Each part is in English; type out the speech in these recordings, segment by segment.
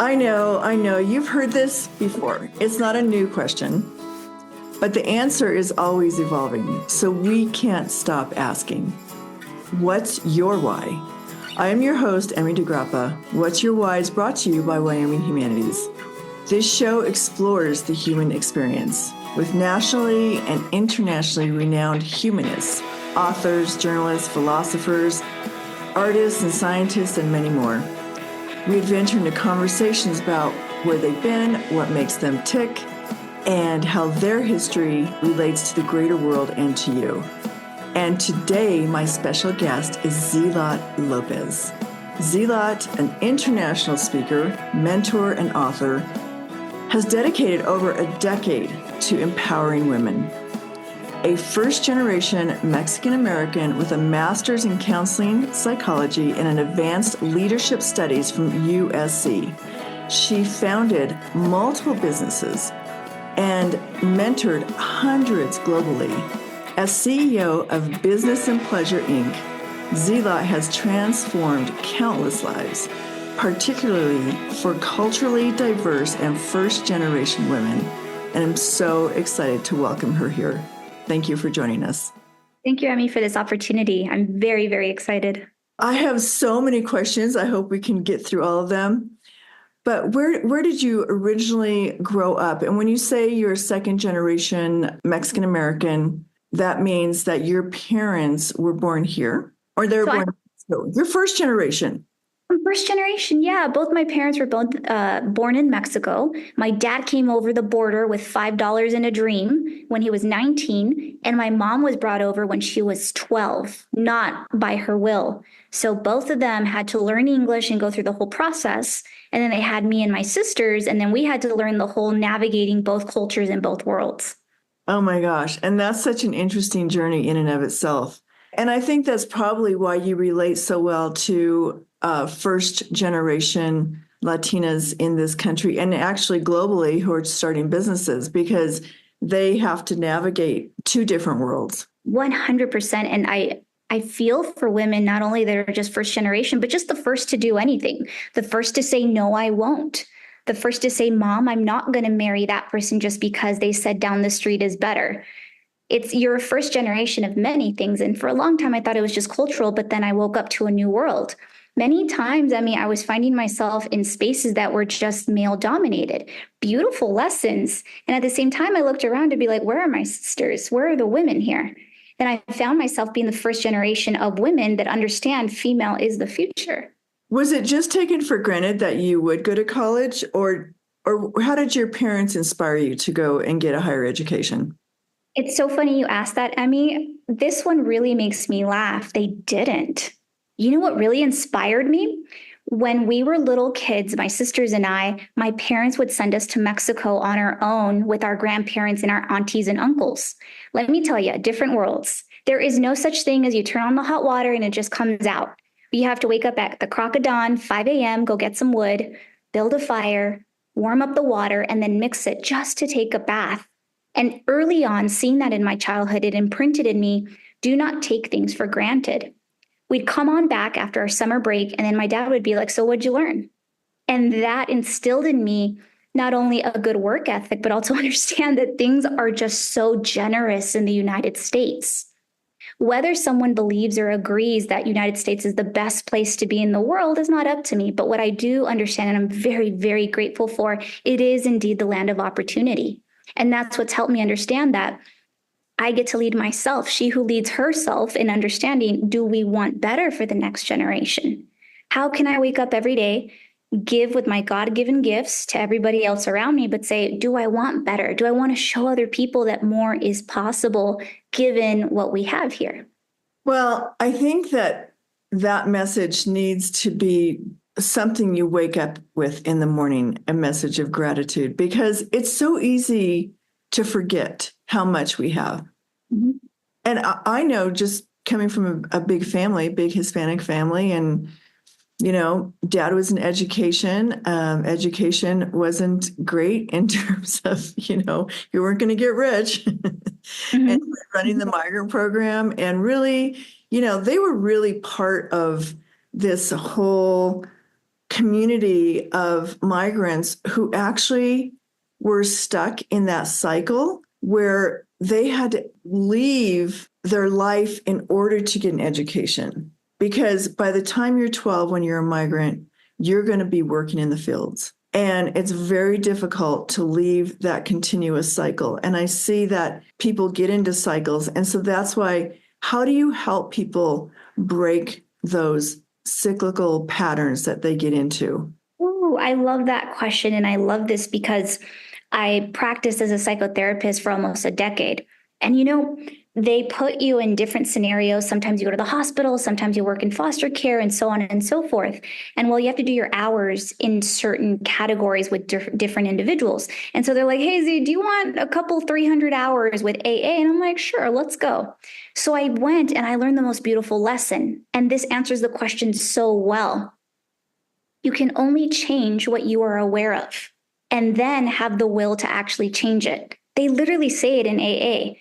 I know. You've heard this before. It's not a new question, but the answer is always evolving. So we can't stop asking. What's your why? I am your host, Emmy DeGrappa. What's Your Why is brought to you by Wyoming Humanities. This show explores the human experience with nationally and internationally renowned humanists, authors, journalists, philosophers, artists, and scientists, and many more. We adventure into conversations about where they've been, what makes them tick, and how their history relates to the greater world and to you. And today, my special guest is Zeahlot Lopez. Zeahlot, an international speaker, mentor, and author, has dedicated over a decade to empowering women. A first-generation Mexican-American with a master's in counseling psychology and an advanced leadership studies from USC. She founded multiple businesses and mentored hundreds globally. As CEO of Business and Pleasure, Inc., Zeahlot has transformed countless lives, particularly for culturally diverse and first-generation women. And I'm so excited to welcome her here. Thank you for joining us. Thank you, Emmy, for this opportunity. I'm very, very excited. I have so many questions. I hope we can get through all of them. But where did you originally grow up? And when you say you're a second generation Mexican American, that means that your parents were born here, or they're born. You're first generation. I'm first generation, yeah. Both my parents were both born in Mexico. My dad came over the border with $5 in a dream when he was 19, and my mom was brought over when she was 12, not by her will. So both of them had to learn English and go through the whole process. And then they had me and my sisters, and then we had to learn the whole navigating both cultures in both worlds. Oh my gosh. And that's such an interesting journey in and of itself. And I think that's probably why you relate so well to first generation Latinas in this country and actually globally who are starting businesses, because they have to navigate two different worlds. 100%. And I feel for women, not only that are just first generation, but just the first to do anything, the first to say, no, I won't. The first to say, Mom, I'm not going to marry that person just because they said down the street is better. You're a first generation of many things. And for a long time, I thought it was just cultural, but then I woke up to a new world. Many times, I was finding myself in spaces that were just male dominated, beautiful lessons. And at the same time, I looked around to be like, where are my sisters? Where are the women here? And I found myself being the first generation of women that understand female is the future. Was it just taken for granted that you would go to college, or how did your parents inspire you to go and get a higher education? It's so funny you asked that, Emmy. This one really makes me laugh. They didn't. You know what really inspired me? When we were little kids, my sisters and I, my parents would send us to Mexico on our own with our grandparents and our aunties and uncles. Let me tell you, different worlds. There is no such thing as you turn on the hot water and it just comes out. You have to wake up at the crack of dawn, 5 a.m., go get some wood, build a fire, warm up the water, and then mix it just to take a bath. And early on, seeing that in my childhood, it imprinted in me, do not take things for granted. We'd come on back after our summer break, and then my dad would be like, so what'd you learn? And that instilled in me not only a good work ethic, but also understand that things are just so generous in the United States. Whether someone believes or agrees that United States is the best place to be in the world is not up to me. But what I do understand, and I'm very, very grateful for, it is indeed the land of opportunity. And that's what's helped me understand that I get to lead myself, she who leads herself, in understanding, do we want better for the next generation? How can I wake up every day, give with my God-given gifts to everybody else around me, but say, do I want better? Do I want to show other people that more is possible given what we have here? Well, I think that message needs to be something you wake up with in the morning, a message of gratitude, because it's so easy to forget how much we have. Mm-hmm. And I know, just coming from a big family, big Hispanic family, and Dad was in education. Education wasn't great in terms of, you weren't going to get rich. Mm-hmm. And running the migrant program. And really, they were really part of this whole community of migrants who actually were stuck in that cycle where they had to leave their life in order to get an education. Because by the time you're 12, when you're a migrant, you're going to be working in the fields. And it's very difficult to leave that continuous cycle. And I see that people get into cycles. And so that's why, how do you help people break those cyclical patterns that they get into? Oh, I love that question. And I love this because I practiced as a psychotherapist for almost a decade. And they put you in different scenarios. Sometimes you go to the hospital, sometimes you work in foster care, and so on and so forth. And you have to do your hours in certain categories with different individuals. And so they're like, hey, Z, do you want a couple 300 hours with AA? And I'm like, sure, let's go. So I went and I learned the most beautiful lesson. And this answers the question so well. You can only change what you are aware of and then have the will to actually change it. They literally say it in AA,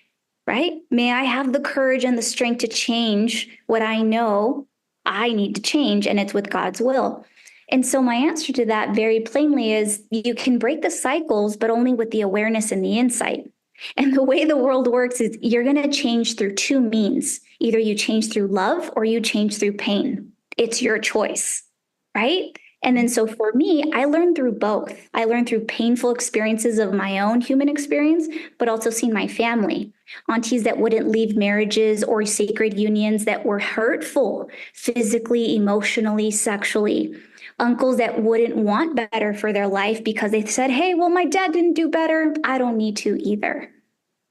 right? May I have the courage and the strength to change what I know I need to change, and it's with God's will. And so my answer to that very plainly is you can break the cycles, but only with the awareness and the insight. And the way the world works is you're going to change through two means. Either you change through love or you change through pain. It's your choice, right? And then so for me, I learned through both. I learned through painful experiences of my own human experience, but also seeing my family, aunties that wouldn't leave marriages or sacred unions that were hurtful, physically, emotionally, sexually, uncles that wouldn't want better for their life because they said, hey, well, my dad didn't do better. I don't need to either.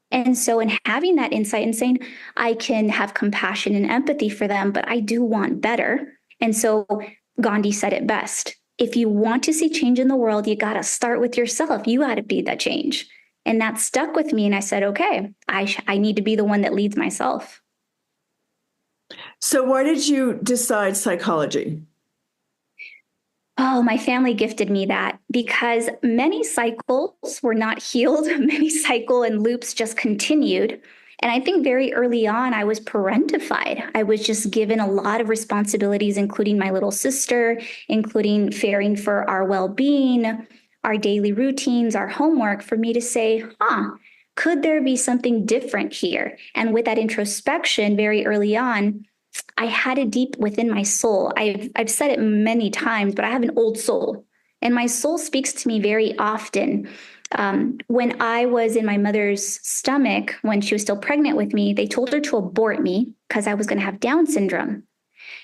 And so in having that insight and saying, I can have compassion and empathy for them, but I do want better. And so Gandhi said it best. If you want to see change in the world, you got to start with yourself. You got to be that change. And that stuck with me. And I said, okay, I need to be the one that leads myself. So why did you decide psychology? Oh, my family gifted me that because many cycles were not healed. Many cycle and loops just continued. And I think very early on, I was parentified. I was just given a lot of responsibilities, including my little sister, including caring for our well-being, our daily routines, our homework, for me to say, could there be something different here? And with that introspection very early on, I had it deep within my soul. I've said it many times, but I have an old soul. And my soul speaks to me very often. When I was in my mother's stomach, when she was still pregnant with me, they told her to abort me because I was going to have Down syndrome.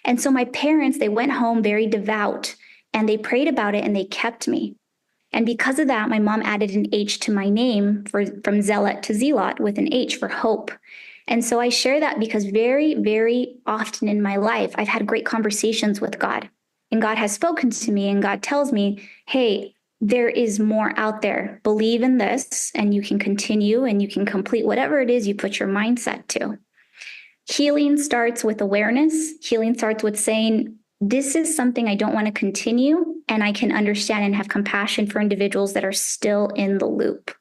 And so my parents, they went home very devout and they prayed about it and they kept me. And because of that, my mom added an H to my name from Zealot to Zealot with an H for hope. And so I share that because very, very often in my life, I've had great conversations with God. And God has spoken to me and God tells me, hey, there is more out there. Believe in this and you can continue and you can complete whatever it is you put your mindset to. Healing starts with awareness. Healing starts with saying, this is something I don't want to continue, and I can understand and have compassion for individuals that are still in the loop.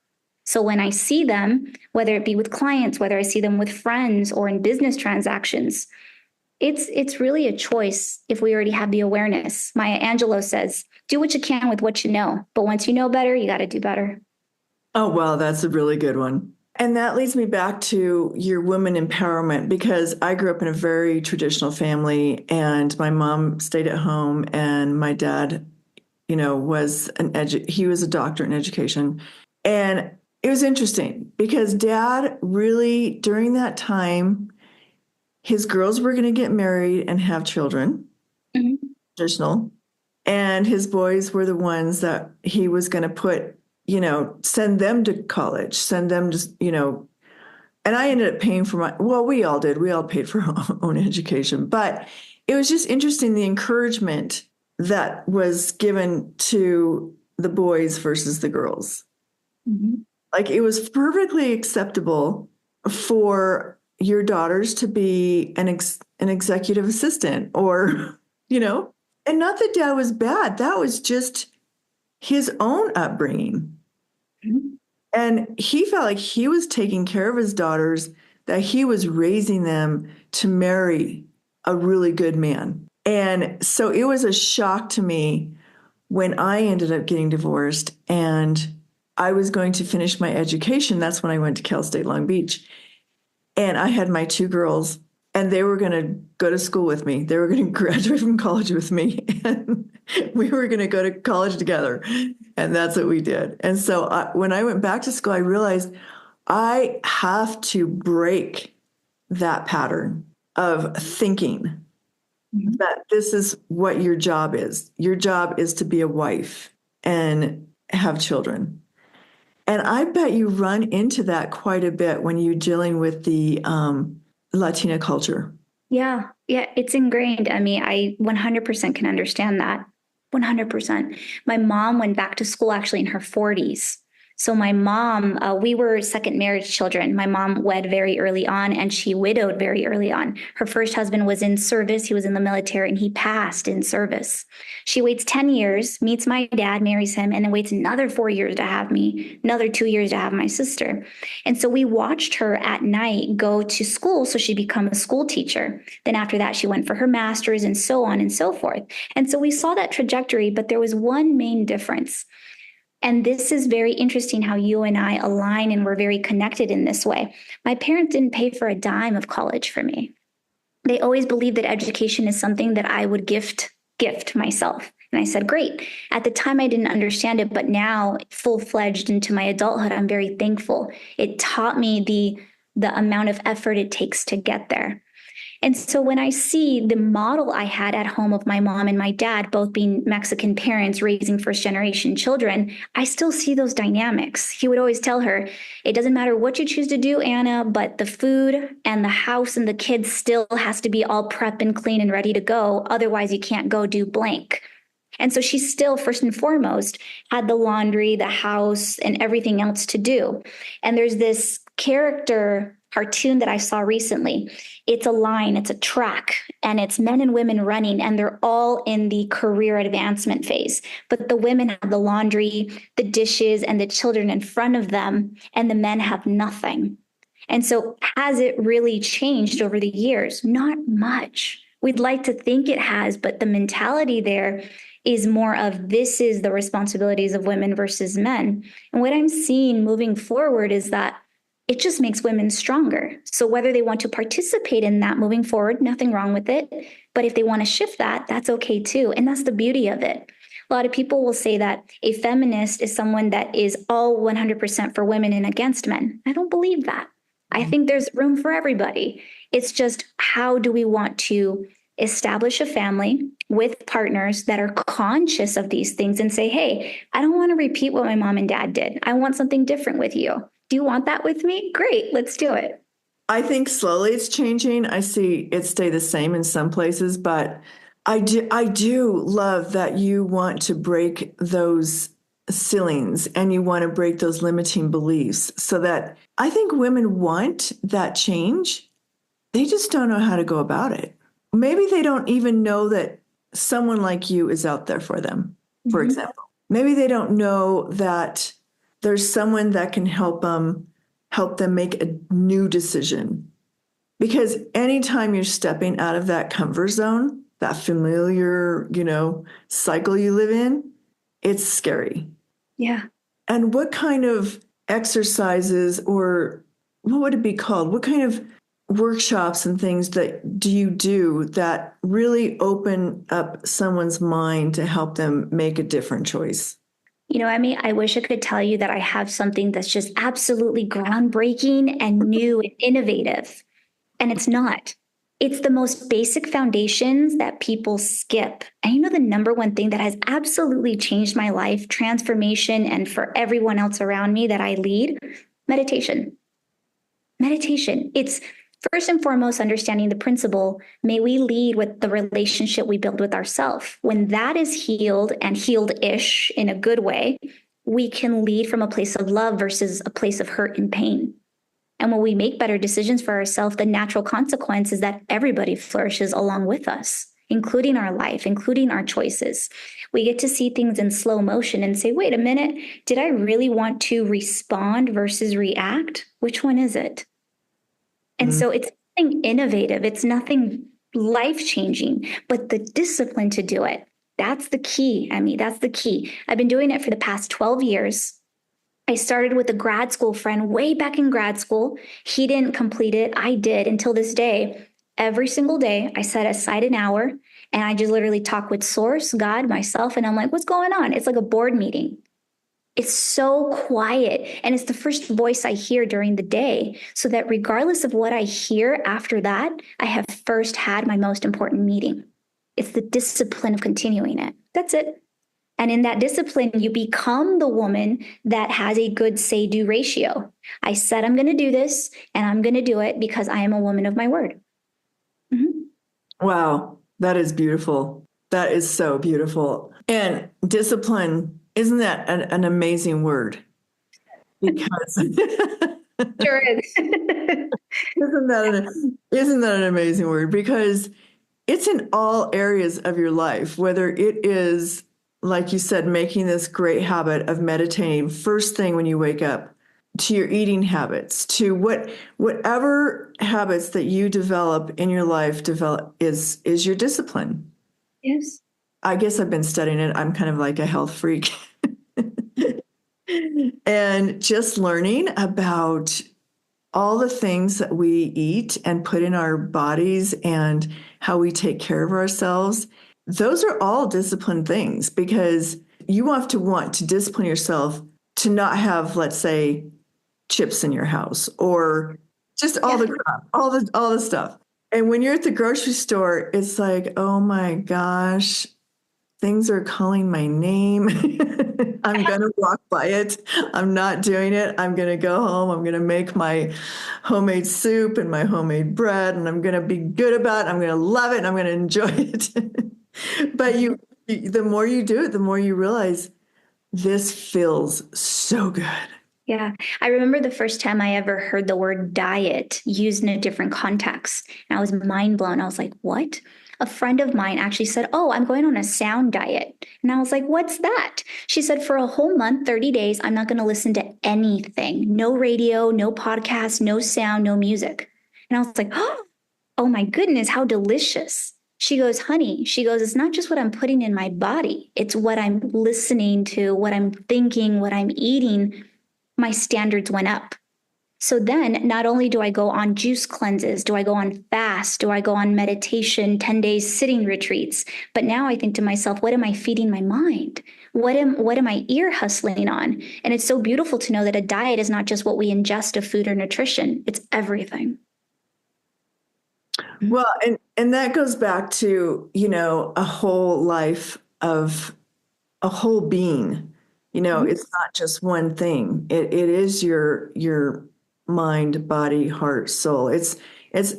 So when I see them, whether it be with clients, whether I see them with friends or in business transactions, it's really a choice if we already have the awareness. Maya Angelou says, do what you can with what you know. But once you know better, you got to do better. Oh, wow, that's a really good one. And that leads me back to your women empowerment, because I grew up in a very traditional family and my mom stayed at home and my dad, was he was a doctor in education. And it was interesting because Dad really, during that time, his girls were going to get married and have children, traditional, and his boys were the ones that he was going to put, send them to college, send them just, and I ended up paying for we all did. We all paid for our own education, but it was just interesting, the encouragement that was given to the boys versus the girls. Mm-hmm. Like it was perfectly acceptable for your daughters to be an executive assistant or, and not that Dad was bad. That was just his own upbringing. Mm-hmm. And he felt like he was taking care of his daughters, that he was raising them to marry a really good man. And so it was a shock to me when I ended up getting divorced and I was going to finish my education, that's when I went to Cal State Long Beach. And I had my 2 girls, and they were going to go to school with me. They were going to graduate from college with me, and we were going to go to college together. And that's what we did. And so when I went back to school, I realized I have to break that pattern of thinking that this is what your job is. Your job is to be a wife and have children. And I bet you run into that quite a bit when you're dealing with the Latina culture. Yeah, it's ingrained. I mean, I 100% can understand that. 100%. My mom went back to school actually in her 40s. So my mom, we were second marriage children. My mom wed very early on and she widowed very early on. Her first husband was in service. He was in the military and he passed in service. She waits 10 years, meets my dad, marries him, and then waits another 4 years to have me, another 2 years to have my sister. And so we watched her at night go to school so she'd become a school teacher. Then after that, she went for her master's and so on and so forth. And so we saw that trajectory, but there was one main difference. And this is very interesting how you and I align and we're very connected in this way. My parents didn't pay for a dime of college for me. They always believed that education is something that I would gift myself. And I said, great. At the time, I didn't understand it, but now full-fledged into my adulthood, I'm very thankful. It taught me the amount of effort it takes to get there. And so when I see the model I had at home of my mom and my dad, both being Mexican parents raising first generation children, I still see those dynamics. He would always tell her, it doesn't matter what you choose to do, Anna, but the food and the house and the kids still has to be all prep and clean and ready to go. Otherwise, you can't go do blank. And so she still, first and foremost, had the laundry, the house, and everything else to do. And there's this character cartoon that I saw recently. It's a line, it's a track, and it's men and women running, and they're all in the career advancement phase. But the women have the laundry, the dishes, and the children in front of them, and the men have nothing. And so has it really changed over the years? Not much. We'd like to think it has, but the mentality there is more of this is the responsibilities of women versus men. And what I'm seeing moving forward is that it just makes women stronger. So whether they want to participate in that moving forward, nothing wrong with it. But if they want to shift that, that's okay too. And that's the beauty of it. A lot of people will say that a feminist is someone that is all 100% for women and against men. I don't believe that. I think there's room for everybody. It's just how do we want to establish a family with partners that are conscious of these things and say, hey, I don't want to repeat what my mom and dad did. I want something different with you. Do you want that with me? Great, let's do it. I think slowly it's changing. I see it stay the same in some places, but I do love that you want to break those ceilings and you want to break those limiting beliefs so that I think women want that change. They just don't know how to go about it. Maybe they don't even know that someone like you is out there for them, for example. Maybe they don't know that there's someone that can help them make a new decision. Because anytime you're stepping out of that comfort zone, that familiar, cycle you live in, it's scary. Yeah. And what kind of exercises or what would it be called? What kind of workshops and things that do you do that really open up someone's mind to help them make a different choice? Emmy, I wish I could tell you that I have something that's just absolutely groundbreaking and new and innovative. And it's not. It's the most basic foundations that people skip. And the number one thing that has absolutely changed my life, transformation, and for everyone else around me that I lead, meditation. Meditation. It's first and foremost understanding the principle, may we lead with the relationship we build with ourselves. When that is healed and healed-ish in a good way, we can lead from a place of love versus a place of hurt and pain. And when we make better decisions for ourselves, the natural consequence is that everybody flourishes along with us, including our life, including our choices. We get to see things in slow motion and say, wait a minute, did I really want to respond versus react? Which one is it? And so it's nothing innovative. It's nothing life-changing, but the discipline to do it. That's the key, Emmy. That's the key. I've been doing it for the past 12 years. I started with a grad school friend way back in grad school. He didn't complete it. I did until this day. Every single day, I set aside an hour and I just literally talk with Source, God, myself, and I'm like, what's going on? It's like a board meeting. It's so quiet. And it's the first voice I hear during the day. So that regardless of what I hear after that, I have first had my most important meeting. It's the discipline of continuing it. That's it. And in that discipline, you become the woman that has a good say-do ratio. I said I'm going to do this, and I'm going to do it because I am a woman of my word. Mm-hmm. Wow, that is beautiful. That is so beautiful. And discipline, isn't that an amazing word? Because Sure is. isn't that an amazing word? Because it's in all areas of your life, whether it is, like you said, making this great habit of meditating first thing when you wake up, to your eating habits, to whatever habits that you develop in your life is your discipline. Yes. I guess I've been studying it. I'm kind of like a health freak. And just learning about all the things that we eat and put in our bodies and how we take care of ourselves, those are all disciplined things, because you have to want to discipline yourself to not have, let's say, chips in your house or just all the crap, all the stuff. And when you're at the grocery store, it's like, oh my gosh, things are calling my name. I'm going to walk by it. I'm not doing it. I'm going to go home. I'm going to make my homemade soup and my homemade bread, and I'm going to be good about it. I'm going to love it, and I'm going to enjoy it. But the more you do it, the more you realize this feels so good. Yeah. I remember the first time I ever heard the word diet used in a different context. And I was mind blown. I was like, what? A friend of mine actually said, oh, I'm going on a sound diet. And I was like, what's that? She said, for a whole month, 30 days, I'm not going to listen to anything. No radio, no podcast, no sound, no music. And I was like, oh my goodness, how delicious. She goes, honey, she goes, it's not just what I'm putting in my body. It's what I'm listening to, what I'm thinking, what I'm eating. My standards went up. So then not only do I go on juice cleanses, do I go on fast, do I go on meditation, 10 days sitting retreats, but now I think to myself, what am I feeding my mind? What am I ear hustling on? And it's so beautiful to know that a diet is not just what we ingest of food or nutrition, it's everything. Well, and that goes back to, a whole life of a whole being. It's not just one thing. It is your mind, body, heart, soul. It's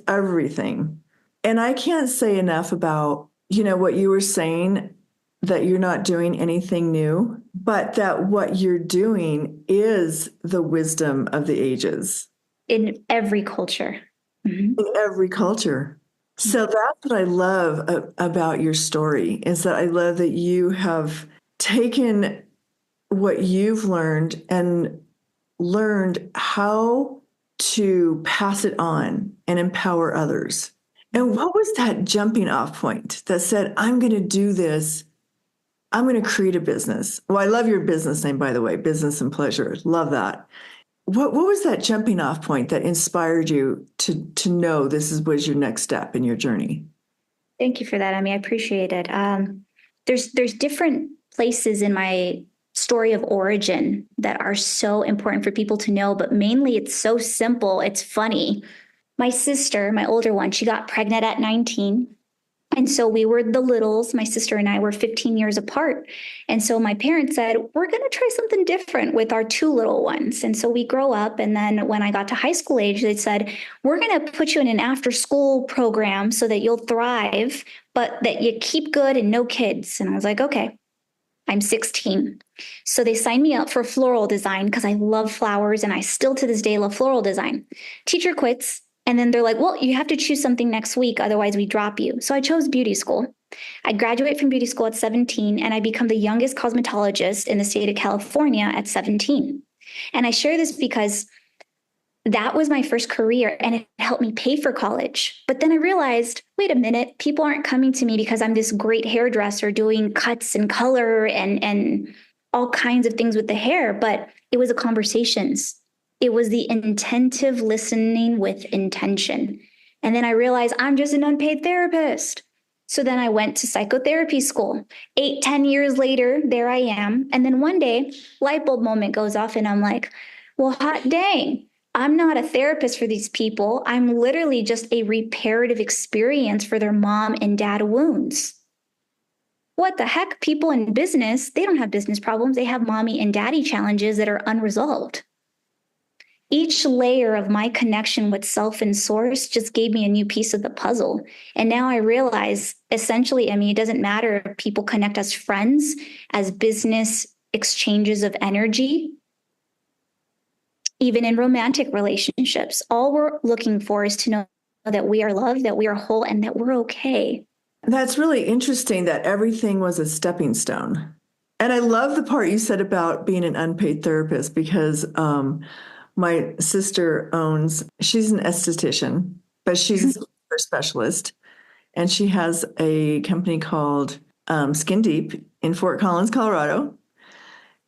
everything. And I can't say enough about, what you were saying, that you're not doing anything new, but that what you're doing is the wisdom of the ages. In every culture. Mm-hmm. In every culture. So that's what I love about your story, is that I love that you have taken what you've learned and learned how to pass it on and empower others. And what was that jumping off point that said, I'm going to do this? I'm going to create a business. Well, I love your business name, by the way, Business and Pleasure. Love that. What was that jumping off point that inspired you to know was your next step in your journey? Thank you for that. I mean, I appreciate it. There's different places in my story of origin that are so important for people to know, but mainly it's so simple. It's funny. My sister, my older one, she got pregnant at 19. And so we were the littles. My sister and I were 15 years apart. And so my parents said, we're going to try something different with our two little ones. And so we grow up. And then when I got to high school age, they said, we're going to put you in an after school program so that you'll thrive, but that you keep good and no kids. And I was like, okay. I'm 16. So they signed me up for floral design because I love flowers and I still to this day love floral design. Teacher quits. And then they're like, well, you have to choose something next week. Otherwise we drop you. So I chose beauty school. I graduate from beauty school at 17 and I become the youngest cosmetologist in the state of California at 17. And I share this because that was my first career and it helped me pay for college. But then I realized, wait a minute, people aren't coming to me because I'm this great hairdresser doing cuts and color and all kinds of things with the hair, but it was the conversations. It was the intentive listening with intention. And then I realized I'm just an unpaid therapist. So then I went to psychotherapy school. 8, 10 years later, there I am. And then one day, light bulb moment goes off and I'm like, well, hot dang. I'm not a therapist for these people. I'm literally just a reparative experience for their mom and dad wounds. What the heck? People in business, they don't have business problems. They have mommy and daddy challenges that are unresolved. Each layer of my connection with self and source just gave me a new piece of the puzzle. And now I realize essentially, I mean, it doesn't matter if people connect as friends, as business exchanges of energy, even in romantic relationships. All we're looking for is to know that we are loved, that we are whole, and that we're okay. That's really interesting that everything was a stepping stone. And I love the part you said about being an unpaid therapist because my sister she's an esthetician, but she's a specialist. And she has a company called Skin Deep in Fort Collins, Colorado.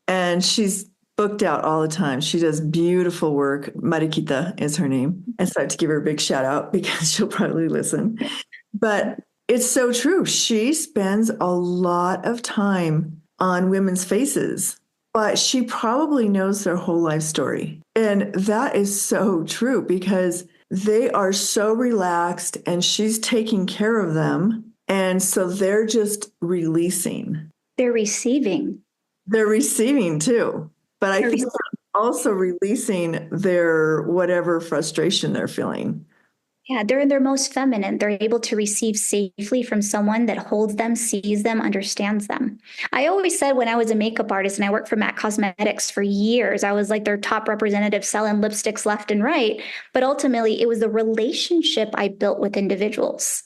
And she's booked out all the time. She does beautiful work. Mariquita is her name. And so I have to give her a big shout out because she'll probably listen. But it's so true. She spends a lot of time on women's faces, but she probably knows their whole life story. And that is so true because they are so relaxed and she's taking care of them. And so they're just releasing. They're receiving. They're receiving too. But I think they're also releasing their whatever frustration they're feeling. Yeah, they're in their most feminine. They're able to receive safely from someone that holds them, sees them, understands them. I always said when I was a makeup artist and I worked for MAC Cosmetics for years, I was like their top representative selling lipsticks left and right. But ultimately, it was the relationship I built with individuals.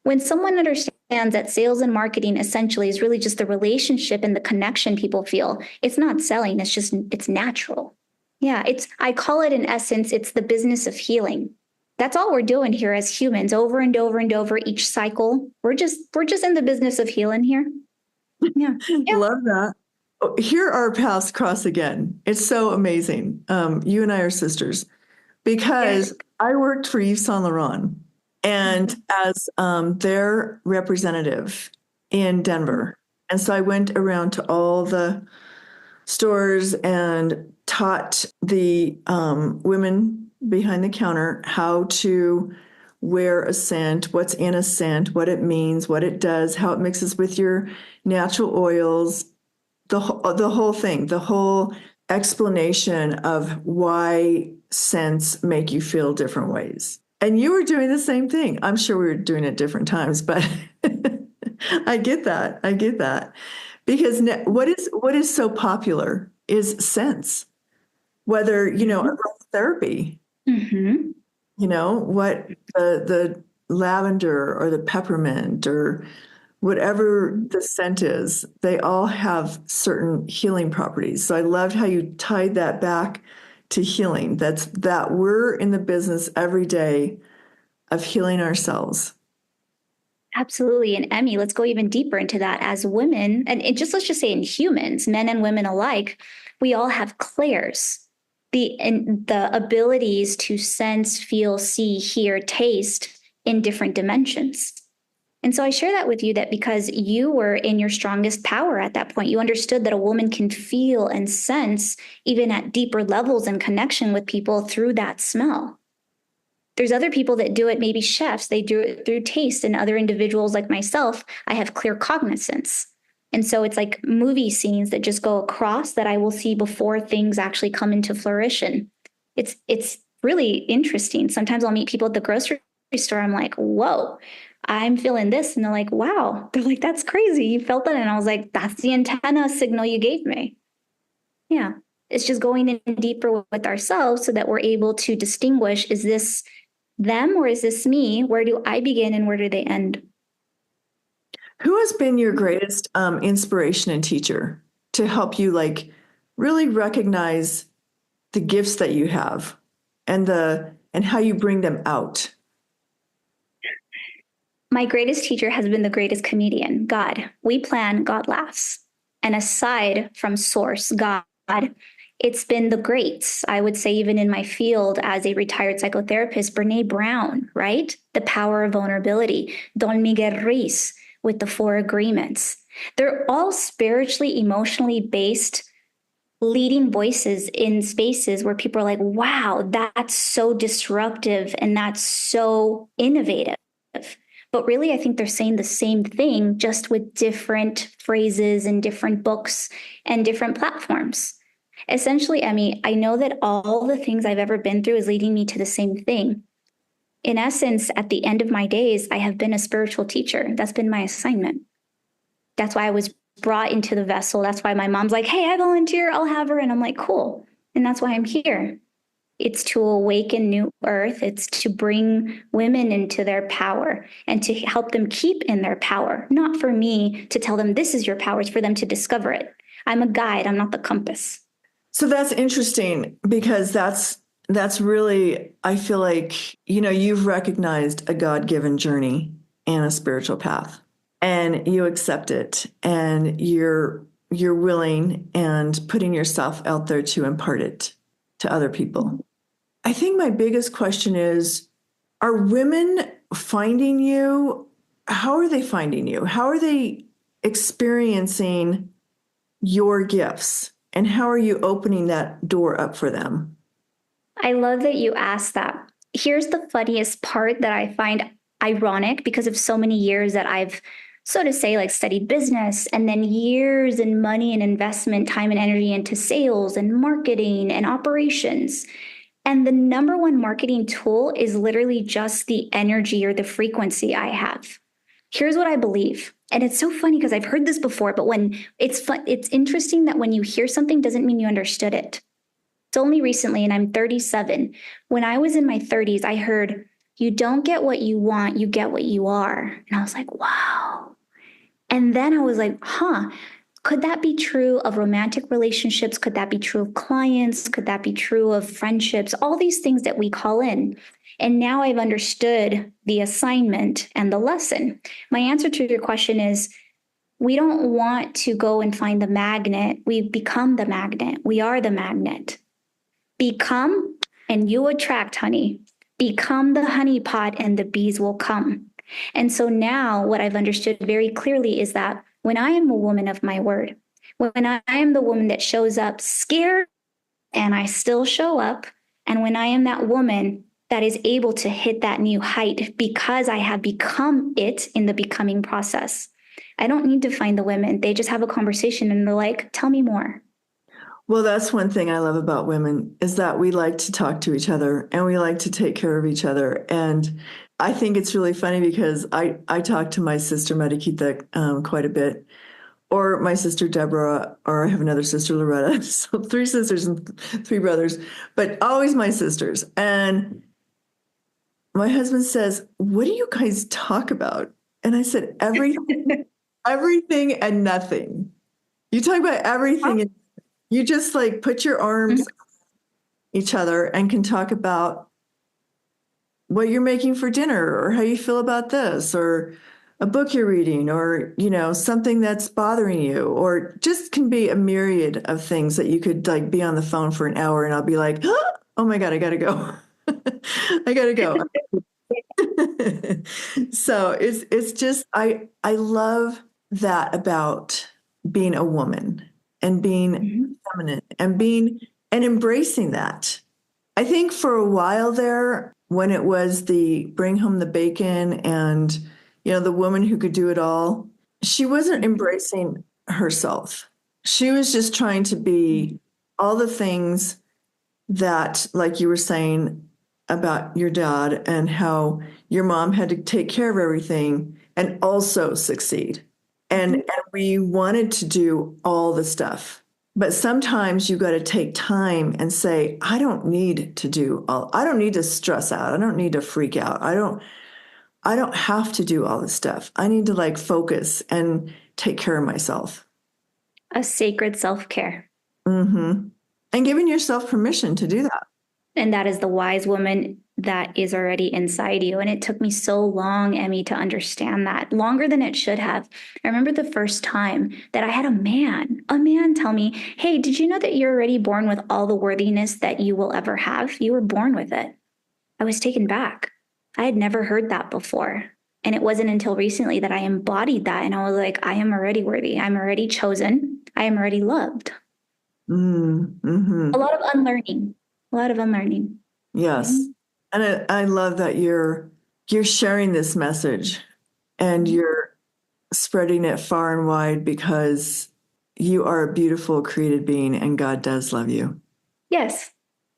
When someone understands that sales and marketing essentially is really just the relationship and the connection people feel, it's not selling, it's natural. Yeah, I call it in essence, it's the business of healing. That's all we're doing here as humans over and over and over each cycle. We're just in the business of healing here. Yeah. Love that. Here our paths cross again. It's so amazing. You and I are sisters because I worked for Yves Saint Laurent and as their representative in Denver. And so I went around to all the stores and taught the women behind the counter how to wear a scent, what's in a scent, what it means, what it does, how it mixes with your natural oils, the whole thing, the whole explanation of why scents make you feel different ways. And you were doing the same thing. I'm sure we were doing it different times, but I get that. I get that. Because what is so popular is scents, whether, aromatherapy, what the lavender or the peppermint or whatever the scent is, they all have certain healing properties. So I loved how you tied that back to healing. That we're in the business every day of healing ourselves. Absolutely. And Emmy, let's go even deeper into that. As women, and let's just say in humans, men and women alike, we all have clairs. The abilities to sense, feel, see, hear, taste in different dimensions. And so I share that with you that because you were in your strongest power at that point, you understood that a woman can feel and sense even at deeper levels and connection with people through that smell. There's other people that do it, maybe chefs, they do it through taste, and other individuals like myself, I have clear cognizance. And so it's like movie scenes that just go across that I will see before things actually come into fruition. It's really interesting. Sometimes I'll meet people at the grocery store. I'm like, whoa, I'm feeling this. And they're like, wow. They're like, that's crazy. You felt that. And I was like, that's the antenna signal you gave me. Yeah. It's just going in deeper with ourselves so that we're able to distinguish, is this them or is this me? Where do I begin and where do they end? Who has been your greatest inspiration and teacher to help you really recognize the gifts that you have and how you bring them out? My greatest teacher has been the greatest comedian, God. We plan, God laughs. And aside from source, God, it's been the greats. I would say, even in my field as a retired psychotherapist, Brene Brown, right? The Power of Vulnerability, Don Miguel Ruiz with the Four Agreements. They're all spiritually, emotionally based leading voices in spaces where people are like, wow, that's so disruptive and that's so innovative. But really, I think they're saying the same thing, just with different phrases and different books and different platforms. Essentially, Emmy, I know that all the things I've ever been through is leading me to the same thing. In essence, at the end of my days, I have been a spiritual teacher. That's been my assignment. That's why I was brought into the vessel. That's why my mom's like, hey, I volunteer, I'll have her. And I'm like, cool. And that's why I'm here. It's to awaken new earth. It's to bring women into their power and to help them keep in their power. Not for me to tell them this is your power, it's for them to discover it. I'm a guide, I'm not the compass. So that's interesting, because that's really, I feel like, you've recognized a God-given journey and a spiritual path, and you accept it, and you're willing and putting yourself out there to impart it to other people. I think my biggest question is, are women finding you? How are they finding you? How are they experiencing your gifts? And how are you opening that door up for them? I love that you asked that. Here's the funniest part that I find ironic, because of so many years that I've, so to say, like studied business, and then years and money and investment, time and energy into sales and marketing and operations. And the number one marketing tool is literally just the energy or the frequency I have. Here's what I believe. And it's so funny because I've heard this before, but when it's interesting that when you hear something doesn't mean you understood it. It's only recently, and I'm 37. When I was in my 30s, I heard, you don't get what you want, you get what you are. And I was like, wow. And then I was like, could that be true of romantic relationships? Could that be true of clients? Could that be true of friendships? All these things that we call in. And now I've understood the assignment and the lesson. My answer to your question is, we don't want to go and find the magnet. We've become the magnet. We are the magnet. Become and you attract, honey. Become the honey pot and the bees will come. And so now what I've understood very clearly is that when I am a woman of my word, when I am the woman that shows up scared and I still show up, and when I am that woman that is able to hit that new height because I have become it in the becoming process, I don't need to find the women. They just have a conversation and they're like, tell me more. Well, that's one thing I love about women, is that we like to talk to each other and we like to take care of each other. And I think it's really funny because I talk to my sister Mariquita quite a bit, or my sister Deborah, or I have another sister Loretta. So 3 sisters and 3 brothers, but always my sisters. And my husband says, what do you guys talk about? And I said, everything and nothing. You talk about everything, and you just like put your arms each other and can talk about what you're making for dinner, or how you feel about this, or a book you're reading, or, something that's bothering you, or just can be a myriad of things that you could like be on the phone for an hour and I'll be like, oh my God, I gotta go. I gotta go. So it's just, I love that about being a woman and being feminine and embracing that. I think for a while there, when it was the bring home the bacon and, the woman who could do it all, she wasn't embracing herself. She was just trying to be all the things that, like you were saying about your dad and how your mom had to take care of everything and also succeed. And we wanted to do all the stuff. But sometimes you got to take time and say, I don't need to stress out. I don't need to freak out. I don't have to do all this stuff. I need to like focus and take care of myself. A sacred self-care. And giving yourself permission to do that. And that is the wise woman that is already inside you. And it took me so long, Emmy, to understand that, longer than it should have. I remember the first time that I had a man tell me, hey, did you know that you're already born with all the worthiness that you will ever have? You were born with it. I was taken back. I had never heard that before. And it wasn't until recently that I embodied that. And I was like, I am already worthy. I'm already chosen. I am already loved. Mm-hmm. A lot of unlearning. Yes. Mm-hmm. And I love that you're sharing this message and you're spreading it far and wide because you are a beautiful created being and God does love you. Yes.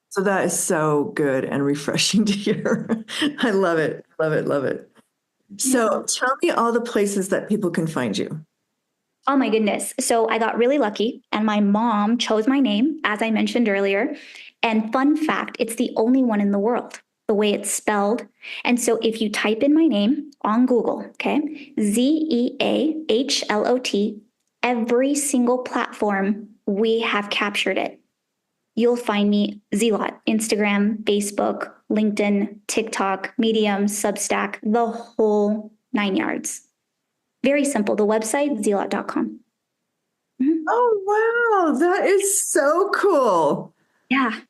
So that is so good and refreshing to hear. I love it. Love it. Love it. So tell me all the places that people can find you. Oh my goodness. So I got really lucky and my mom chose my name, as I mentioned earlier. And fun fact, it's the only one in the world, the way it's spelled. And so if you type in my name on Google, okay, Zeahlot, every single platform, we have captured it. You'll find me Zeahlot, Instagram, Facebook, LinkedIn, TikTok, Medium, Substack, the whole 9 yards. Very simple. The website, zeahlot.com. Mm-hmm. Oh, wow. That is so cool. Yeah.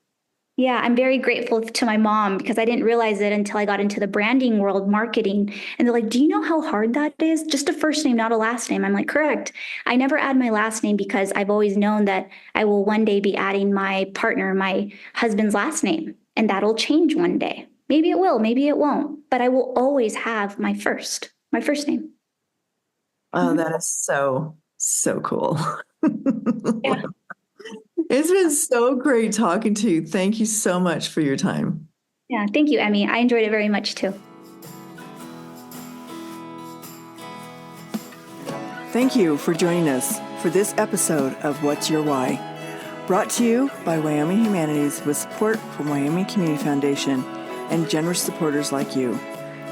Yeah. I'm very grateful to my mom because I didn't realize it until I got into the branding world, marketing. And they're like, do you know how hard that is? Just a first name, not a last name. I'm like, correct. I never add my last name because I've always known that I will one day be adding my partner, my husband's last name. And that'll change one day. Maybe it will, maybe it won't. But I will always have my first name. Oh, that is so cool. Yeah. It's been so great talking to you. Thank you so much for your time. Yeah. Thank you, Emmy. I enjoyed it very much too. Thank you for joining us for this episode of What's Your Why? Brought to you by Wyoming Humanities with support from Wyoming Community Foundation and generous supporters like you.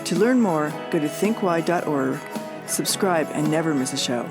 To learn more, go to thinkwhy.org, subscribe, and never miss a show.